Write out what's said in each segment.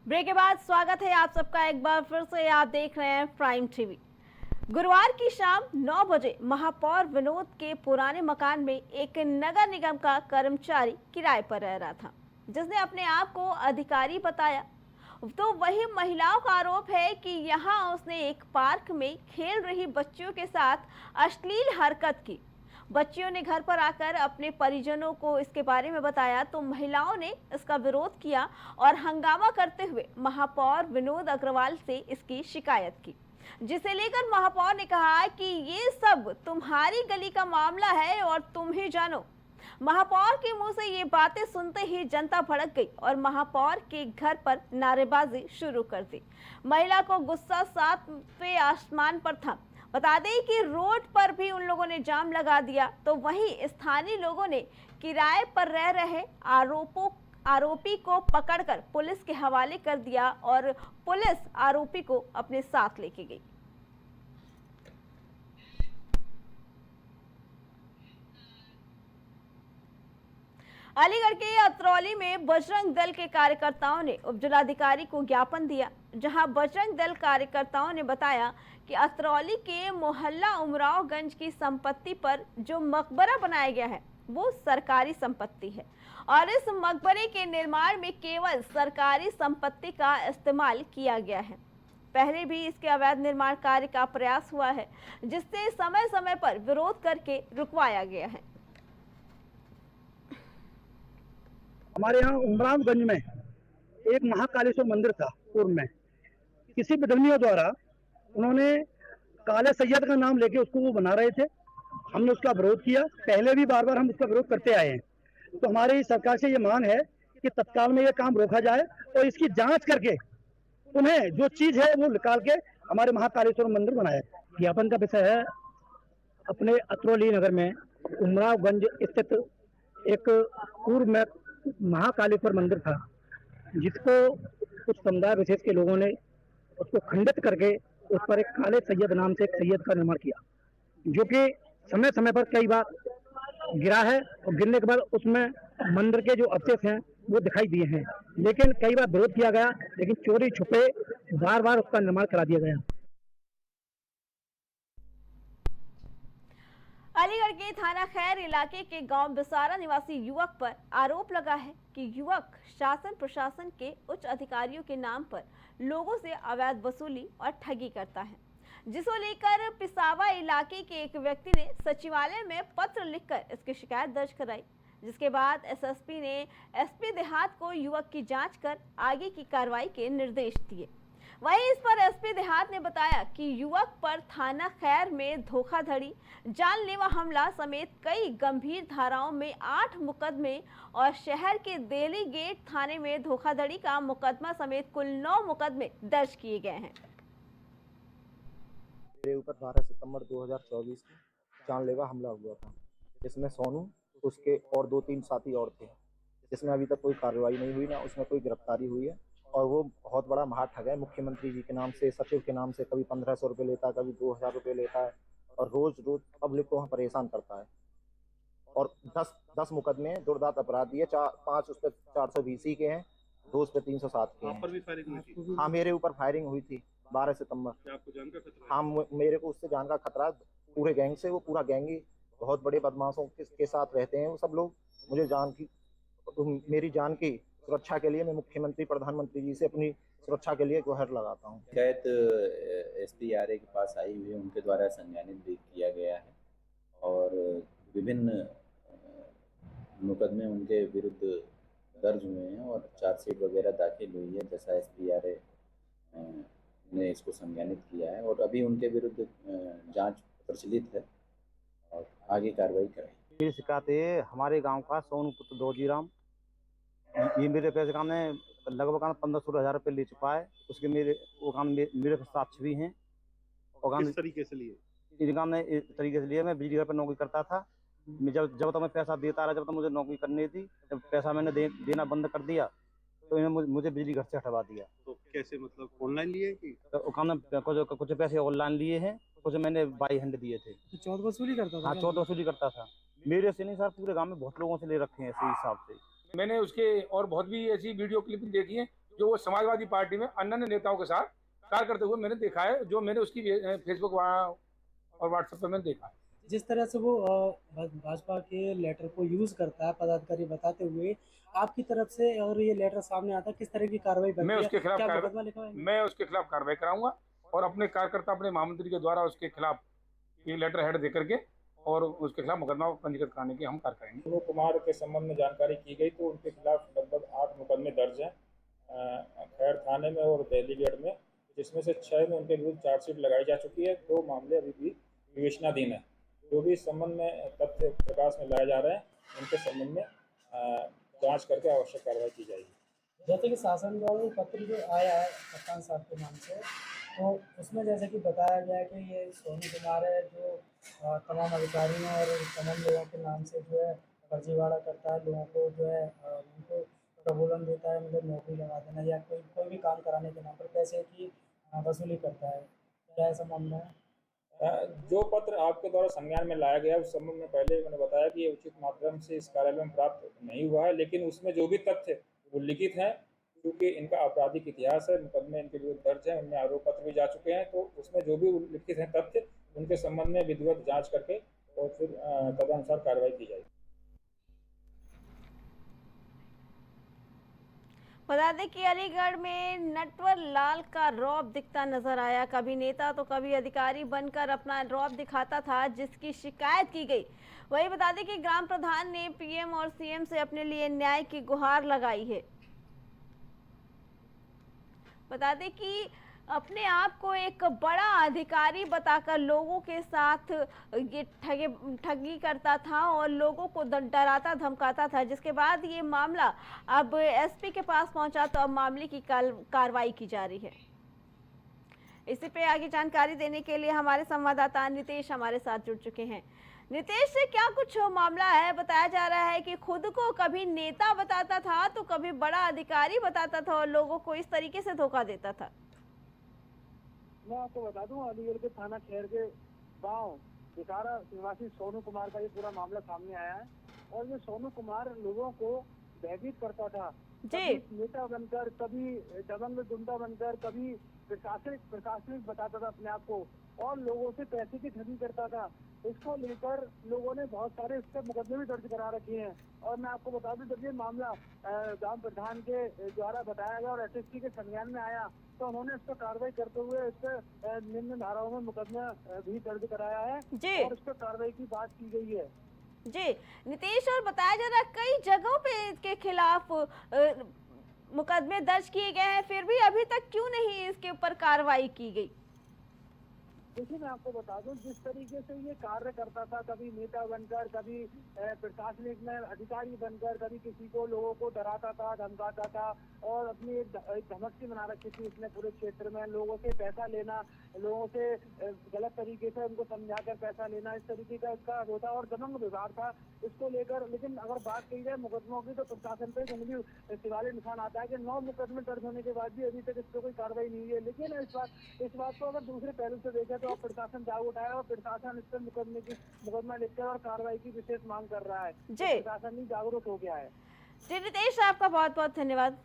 Break के बाद स्वागत है आप सबका एक बार फिर से। आप देख रहे हैं प्राइम टीवी। गुरुवार की शाम 9 बजे महापौर विनोद के पुराने मकान में एक नगर निगम का कर्मचारी किराए पर रह रहा था, जिसने अपने आप को अधिकारी बताया। तो वही महिलाओं का आरोप है कि यहां उसने एक पार्क में खेल रही बच्चियों के साथ अश्लील हरकत की। बच्चियों ने घर पर आकर अपने परिजनों को इसके बारे में बताया तो महिलाओं ने इसका विरोध किया और हंगामा करते हुए महापौर विनोद अग्रवाल से इसकी शिकायत की, जिसे लेकर महापौर ने कहा कि ये सब तुम्हारी गली का मामला है और तुम ही जानो। महापौर के मुंह से ये बातें सुनते ही जनता भड़क गई और महापौर के घर पर नारेबाजी शुरू कर दी। महिला को गुस्सा सातवें आसमान पर था। बता दें कि रोड पर भी उन लोगों ने जाम लगा दिया। तो वहीं स्थानीय लोगों ने किराए पर रह रहे आरोपी को पकड़कर पुलिस के हवाले कर दिया और पुलिस आरोपी को अपने साथ लेके गई। अलीगढ़ के अतरौली में बजरंग दल के कार्यकर्ताओं ने उपजिलाधिकारी को ज्ञापन दिया, जहां बजरंग दल कार्यकर्ताओं ने बताया कि अतरौली के मोहल्ला उमरावगंज की संपत्ति पर जो मकबरा बनाया गया है वो सरकारी संपत्ति है और इस मकबरे के निर्माण में केवल सरकारी संपत्ति का इस्तेमाल किया गया है। पहले भी इसके अवैध निर्माण कार्य का प्रयास हुआ है, जिससे समय समय पर विरोध करके रुकवाया गया है। हमारे यहाँ उमरावगंज में एक महाकालेश्वर मंदिर था। पूर्व में किसी विधर्मियों द्वारा उन्होंने काले सैयद का नाम लेके उसको वो बना रहे थे। हमने उसका विरोध किया, पहले भी बार बार हम उसका विरोध करते आए हैं। तो हमारी सरकार से ये मांग है कि तत्काल में ये काम रोका जाए और इसकी जांच करके उन्हें जो चीज है वो निकाल के हमारे महाकालेश्वर मंदिर बनाया जाए। ज्ञापन का विषय है, अपने अतरौली नगर में उमरावगंज स्थित एक पूर्व में महाकालेश्वर मंदिर था, जिसको कुछ समुदाय विशेष के लोगों ने उसको खंडित करके उस पर एक काले सैयद नाम से एक सैयद का निर्माण किया, जो कि समय समय पर कई बार गिरा है और गिरने के बाद उसमें मंदिर के जो अवशेष हैं वो दिखाई दिए हैं। लेकिन कई बार विरोध किया गया, लेकिन चोरी छुपे बार बार उसका निर्माण करा दिया गया। अलीगढ़ के थाना खैर इलाके के गांव बिसारा निवासी युवक पर आरोप लगा है कि युवक शासन प्रशासन के उच्च अधिकारियों के नाम पर लोगों से अवैध वसूली और ठगी करता है, जिसको लेकर पिसावा इलाके के एक व्यक्ति ने सचिवालय में पत्र लिखकर इसकी शिकायत दर्ज कराई, जिसके बाद एसएसपी ने एसपी देहात को युवक की जांच कर आगे की कार्रवाई के निर्देश दिए। वहीं इस पर एसपी देहात ने बताया कि युवक पर थाना खैर में धोखाधड़ी, जानलेवा हमला समेत कई गंभीर धाराओं में 8 मुकदमे और शहर के देली गेट थाने में धोखाधड़ी का मुकदमा समेत कुल 9 मुकदमे दर्ज किए गए हैं। मेरे ऊपर 12 सितंबर 2024 को जानलेवा हमला हुआ था, जिसमें सोनू उसके और 2-3 साथी और थे, जिसमें अभी तक कोई कार्रवाई नहीं हुई, ना उसमें कोई गिरफ्तारी हुई है। और वो बहुत बड़ा महाठग है। मुख्यमंत्री जी के नाम से, सचिव के नाम से कभी 1500 रुपये लेता है, कभी 2000 रुपये लेता है और रोज रोज पब्लिक को परेशान करता है। और 10 मुकदमे दुर्दांत अपराधी है, 5 उस पर 420 के हैं, 2 उस पर 307 के हैं। पर भी फायरिंग हुई थी? हाँ, मेरे ऊपर फायरिंग हुई थी 12 सितंबर। आपको जान का खतरा? हाँ, मेरे को उससे जान का खतरा, पूरे गैंग से। वो पूरा गैंग ही बहुत बड़े बदमाशों के साथ रहते हैं वो सब लोग। मुझे मेरी जान की सुरक्षा के लिए मैं मुख्यमंत्री प्रधानमंत्री जी से अपनी सुरक्षा के लिए गुहार लगाता हूँ। शिकायत SPRA के पास आई हुई है, उनके द्वारा संज्ञानित भी किया गया है और विभिन्न मुकदमे उनके विरुद्ध दर्ज हुए हैं और चार्जशीट वगैरह दाखिल हुई है, जैसा SPRA ने इसको संज्ञानित किया है और अभी उनके विरुद्ध जांच प्रचलित है और आगे कार्रवाई करेंगे। मेरी शिकायत है हमारे गांव का सोनू पुत्र दौजीराम, ये मेरे पैसे काम ने लगभग 1500 हज़ार रुपये ले चुका है। उसके मेरे साक्ष्य भी हैं। और किस तरीके से लिए? इस काम ने इस तरीके से लिया, मैं बिजली घर पर नौकरी करता था। मैं जब तक मैं पैसा देता रहा, जब तक मुझे नौकरी करनी थी, जब पैसा मैंने देना बंद कर दिया तो इन्होंने मुझे बिजली घर से हटवा दिया। तो कैसे, मतलब ऑनलाइन लिए कि? तो काम ने कुछ पैसे ऑनलाइन लिए हैं, कुछ मैंने बाई हैंड दिए थे। चौथ वसूली करता था? हाँ, चौथ वसूली करता था। मेरे से नहीं सर, पूरे गाँव में बहुत लोगों से ले रखे हैं इसी हिसाब से। मैंने उसके और बहुत भी ऐसी वीडियो क्लिप देखी है जो वो समाजवादी पार्टी में अन्य नेताओं के साथ कार्य करते हुए मैंने देखा है, जो मैंने उसकी फेसबुक और व्हाट्सएप पर मैंने देखा है। जिस तरह से वो भाजपा के लेटर को यूज करता है पदाधिकारी बताते हुए, आपकी तरफ से और ये लेटर सामने आता है, किस तरह की कार्रवाई बनती मैं है? उसके खिलाफ क्या मुकदमा लिखा है? मैं उसके खिलाफ कार्रवाई कराऊंगा और अपने कार्यकर्ता अपने महामंत्री के द्वारा उसके खिलाफ ये लेटर हेड दे करके और उसके खिलाफ मुकदमा पंजीकृत कराने की हम कार्य करेंगे। सोनू कुमार के संबंध में जानकारी की गई तो उनके खिलाफ लगभग 8 मुकदमे दर्ज हैं खैर थाने में और दिल्ली गेट में, जिसमें से 6 में उनके विरुद्ध चार्जशीट लगाई जा चुकी है। 2 मामले अभी भी विवेचनाधीन है। जो भी इस संबंध में तथ्य प्रकाश में लाए जा रहे हैं उनके संबंध में जांच करके आवश्यक कार्रवाई की जाएगी। जैसे कि शासन द्वारा पत्र जो आया है कप्तान साहब के नाम से, तो उसमें जैसे कि बताया गया है कि ये सोनू कुमार है जो तमाम अधिकारियों और तमाम लोगों के नाम से जो है फर्जीवाड़ा करता है, लोगों को जो है उनको प्रबोधन देता है, मतलब नौकरी लगा देना या कोई भी काम कराने के नाम पर पैसे की वसूली करता है। क्या ऐसा मामला है? जो पत्र आपके द्वारा संज्ञान में लाया गया उस संबंध में पहले मैंने बताया कि ये उचित मात्रा से इस कार्यालय में प्राप्त नहीं हुआ है, लेकिन उसमें जो भी तथ्य वो लिखित हैं, क्योंकि इनका आपराधिक इतिहास है, मुकदमे इनके विरुद्ध दर्ज है, उनमें आरोप पत्र भी जा चुके हैं, तो उसमें जो भी लिखित हैं तथ्य उनके संबंध में विधिवत जांच करके और फिर तदनुसार कार्रवाई की जाएगी। बता दें कि अलीगढ़ में नटवर लाल का रौब दिखता नजर आया। कभी नेता तो कभी अधिकारी बनकर अपना रौब दिखाता था, जिसकी शिकायत की गई। वही बता दें कि ग्राम प्रधान ने पीएम और सीएम से अपने लिए न्याय की गुहार लगाई है। बता दें कि अपने आप को एक बड़ा अधिकारी बताकर लोगों के साथ ये ठगी करता था और लोगों को डराता धमकाता था, जिसके बाद ये मामला अब एसपी के पास पहुंचा तो अब मामले की कार्रवाई की जा रही है। इसी पे आगे जानकारी देने के लिए हमारे संवाददाता नितेश हमारे साथ जुड़ चुके हैं। नितेश, से क्या कुछ मामला है? बताया जा रहा है कि खुद को कभी नेता बताता था तो कभी बड़ा अधिकारी बताता था और लोगों को इस तरीके से धोखा देता था। मैं आपको बता दूं, अलीगढ़ के थाना खैर के गांव बिकारा निवासी सोनू कुमार का ये पूरा मामला सामने आया है। और ये सोनू कुमार लोगों को भयभीत करता था, कभी नेता बनकर, कभी दबंग गुंडा बनकर, कभी प्रशासनिक बताता था अपने आप को और लोगों से पैसे की ठगी करता था। इसको लेकर लोगों ने बहुत सारे इस पर मुकदमे भी दर्ज करा रखे हैं। और मैं आपको बता दूं, जब ये मामला ग्राम प्रधान के द्वारा बताया गया और एसएसपी के संज्ञान में आया तो उन्होंने इस पर कार्रवाई करते हुए इस पर निम्न धाराओं में मुकदमा भी दर्ज कराया है और इस पर कार्रवाई की बात की गई है। जी नितेश, और बताया जा रहा है कई जगहों पे इसके खिलाफ मुकदमे दर्ज किए गए हैं, फिर भी अभी तक क्यों नहीं इसके ऊपर कार्रवाई की गई? देखिए, मैं आपको बता दूं, जिस तरीके से ये कार्य करता था, कभी नेता बनकर, कभी प्रशासनिक में अधिकारी बनकर, कभी किसी को लोगों को डराता था, धमकाता था और अपनी एक धमक सी बना रखी थी इसने पूरे क्षेत्र में। लोगों से पैसा लेना, लोगों से गलत तरीके से उनको समझाकर पैसा लेना, इस तरीके का इसका होता और दबंग व्यवहार था इसको लेकर। लेकिन अगर बात की जाए मुकदमों की तो प्रशासन पे उंगली सवाल निशान आता है कि 9 मुकदमे दर्ज होने के बाद भी अभी तक इस पर कोई कार्रवाई नहीं हुई है। लेकिन इस बात को अगर दूसरे पहलू से देखें तो प्रशासन जाग उठाया और प्रशासन इस पर मुकदमा लिखकर और कार्रवाई की विशेष मांग कर रहा है। प्रशासन भी जागरूक हो गया है। जी नितेश, आपका बहुत बहुत धन्यवाद।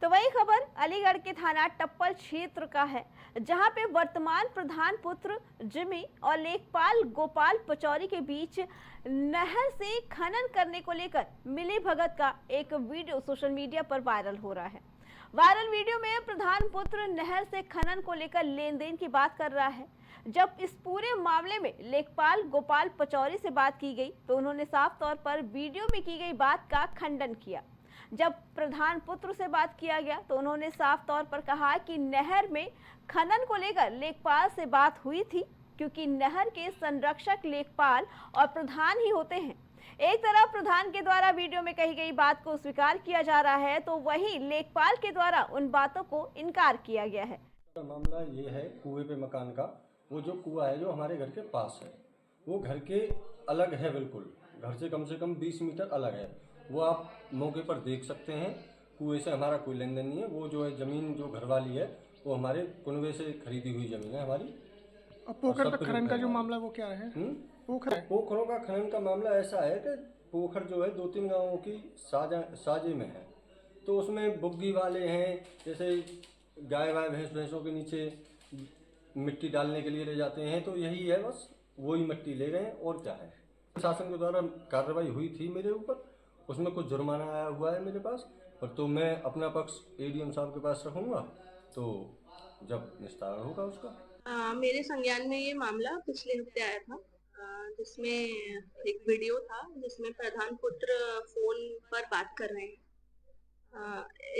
तो वही खबर अलीगढ़ के थाना टप्पल क्षेत्र का है, जहां पे वर्तमान प्रधान पुत्र जिमी और लेखपाल गोपाल पचौरी के बीच नहर से खनन करने को लेकर मिली भगत का एक वीडियो सोशल मीडिया पर वायरल हो रहा है। वायरल वीडियो में प्रधान पुत्र नहर से खनन को लेकर लेन देन की बात कर रहा है। जब इस पूरे मामले में लेखपाल गोपाल पचौरी से बात की गई तो उन्होंने साफ तौर पर वीडियो में की गई बात का खंडन किया। जब प्रधान पुत्र से बात किया गया तो उन्होंने साफ तौर पर कहा कि नहर में खनन को लेकर लेखपाल से बात हुई थी, क्योंकि नहर के संरक्षक लेखपाल और प्रधान ही होते हैं। एक तरफ प्रधान के द्वारा वीडियो में कही गई बात को स्वीकार किया जा रहा है तो वहीं लेखपाल के द्वारा उन बातों को इनकार किया गया है। मामला ये है कुएं पे मकान का। वो जो कुआं है जो हमारे घर के पास है वो घर के अलग है, बिल्कुल घर से कम 20 मीटर अलग है। वो आप मौके पर देख सकते हैं। कुएं से हमारा कोई लेन देन नहीं है। वो जो है ज़मीन जो घर वाली है वो हमारे कुनबे से खरीदी हुई ज़मीन है हमारी। और पोखर का खनन का जो मामला वो क्या है? पोखरों का खनन का मामला ऐसा है कि पोखर जो है 2-3 गांवों की साझे में है, तो उसमें बुग्गी वाले हैं, जैसे गाय वाय भैंसों के नीचे मिट्टी डालने के लिए ले जाते हैं, तो यही है, बस वही मिट्टी ले रहे हैं और क्या है। शासन के द्वारा कार्रवाई हुई थी मेरे ऊपर, उसमें कुछ जुर्माना आया हुआ है मेरे पास, पर तो मैं अपना पक्ष एडीएम साहब के पास रखूँगा, तो जब निस्तारण होगा उसका। मेरे संज्ञान में ये मामला पिछले हफ्ते आया था, जिसमें एक वीडियो था जिसमें प्रधान पुत्र फोन पर बात कर रहे हैं।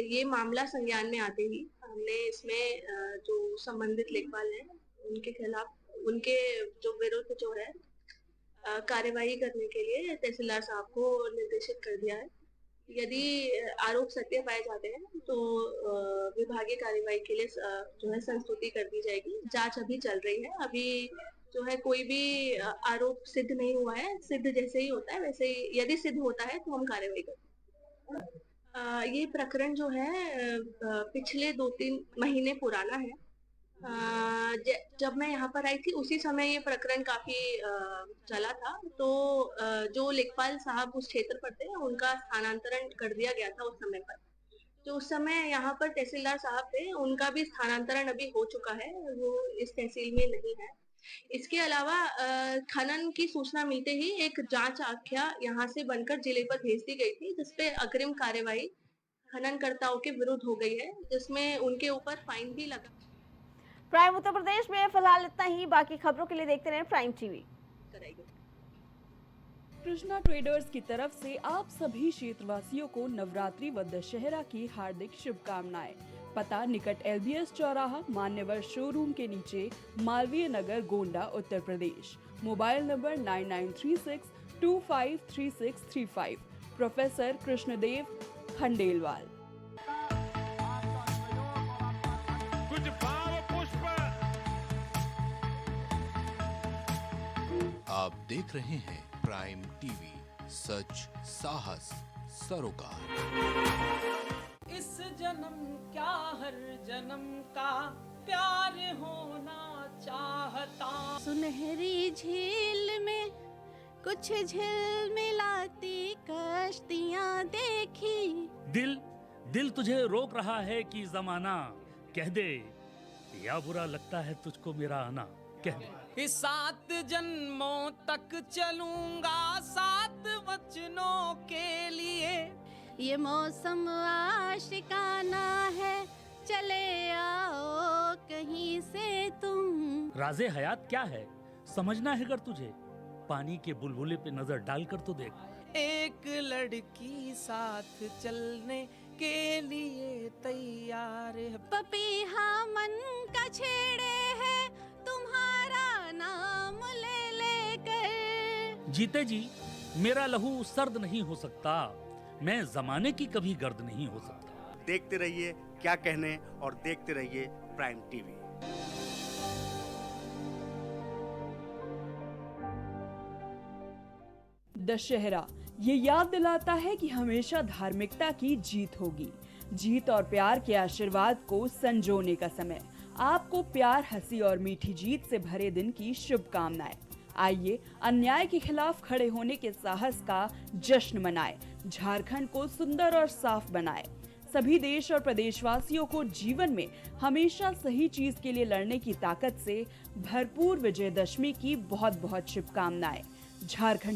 ये मामला संज्ञान में आते ही हमने इसमें जो संबंधित लेखपाल हैं उनके खिलाफ, उनके जो विरुद्ध जो है कार्यवाही करने के लिए तहसीलदार साहब को निर्देशित कर दिया है। यदि आरोप सत्य पाए जाते हैं तो विभागीय कार्यवाही के लिए जो है संस्तुति कर दी जाएगी। जांच अभी चल रही है, अभी जो है कोई भी आरोप सिद्ध नहीं हुआ है। सिद्ध जैसे ही होता है वैसे ही, यदि सिद्ध होता है तो हम कार्यवाही करते हैं। ये प्रकरण जो है पिछले 2-3 महीने पुराना है। जब मैं यहाँ पर आई थी उसी समय ये प्रकरण काफी चला था, तो जो लेखपाल साहब उस क्षेत्र पर थे उनका स्थानांतरण कर दिया गया था उस समय पर। तो उस समय यहाँ पर तहसीलदार साहब थे, उनका भी स्थानांतरण अभी हो चुका है, वो इस तहसील में नहीं है। इसके अलावा खनन की सूचना मिलते ही एक जांच आख्या यहाँ से बनकर जिले पर भेज दी गई थी, जिसपे अग्रिम कार्यवाही खननकर्ताओं के विरुद्ध हो गई है, जिसमें उनके ऊपर फाइन भी लगा। प्राइम उत्तर प्रदेश में फिलहाल इतना ही। बाकी खबरों के लिए देखते रहें प्राइम टीवी। कृष्णा ट्रेडर्स की तरफ से आप सभी क्षेत्रवासियों को नवरात्रि व दशहरा की हार्दिक शुभकामनाएं। पता निकट LBS चौराहा, मान्यवर शोरूम के नीचे, Malviya Nagar, Gonda, Uttar Pradesh. Mobile number 9936253635। Professor Krishnadev Khandelwal. कुछ भाव पुष्प। आप देख रहे हैं प्राइम टीवी, सच साहस सरोकार। इस जन्म क्या हर जन्म का प्यार होना चाहता। सुनहरी झील में कुछ झिलमिलाती कश्तियां देखी। दिल तुझे रोक रहा है कि जमाना कह दे, या बुरा लगता है तुझको मेरा आना, कह दे। इस 7 जन्मों तक चलूंगा 7 वचनों के लिए। ये मौसम आशिकाना है, चले आओ कहीं से तुम। राज़े हयात क्या है समझना है अगर तुझे, पानी के बुलबुले पे नजर डालकर तो देख। एक लड़की साथ चलने के लिए तैयार है। पपीहा मन का छेड़े है, तुम्हारा नाम ले लेकर। जीते जी मेरा लहू सर्द नहीं हो सकता, मैं जमाने की कभी गर्द नहीं हो सकता। देखते रहिए क्या कहने और देखते रहिए प्राइम टीवी। दशहरा ये याद दिलाता है कि हमेशा धार्मिकता की जीत होगी। जीत और प्यार के आशीर्वाद को संजोने का समय। आपको प्यार, हंसी और मीठी जीत से भरे दिन की शुभकामनाएं। आइए अन्याय के खिलाफ खड़े होने के साहस का जश्न मनाएं, झारखंड को सुंदर और साफ बनाएं। सभी देश और प्रदेशवासियों को जीवन में हमेशा सही चीज के लिए लड़ने की ताकत से भरपूर विजयदशमी की बहुत बहुत शुभकामनाएं। झारखंड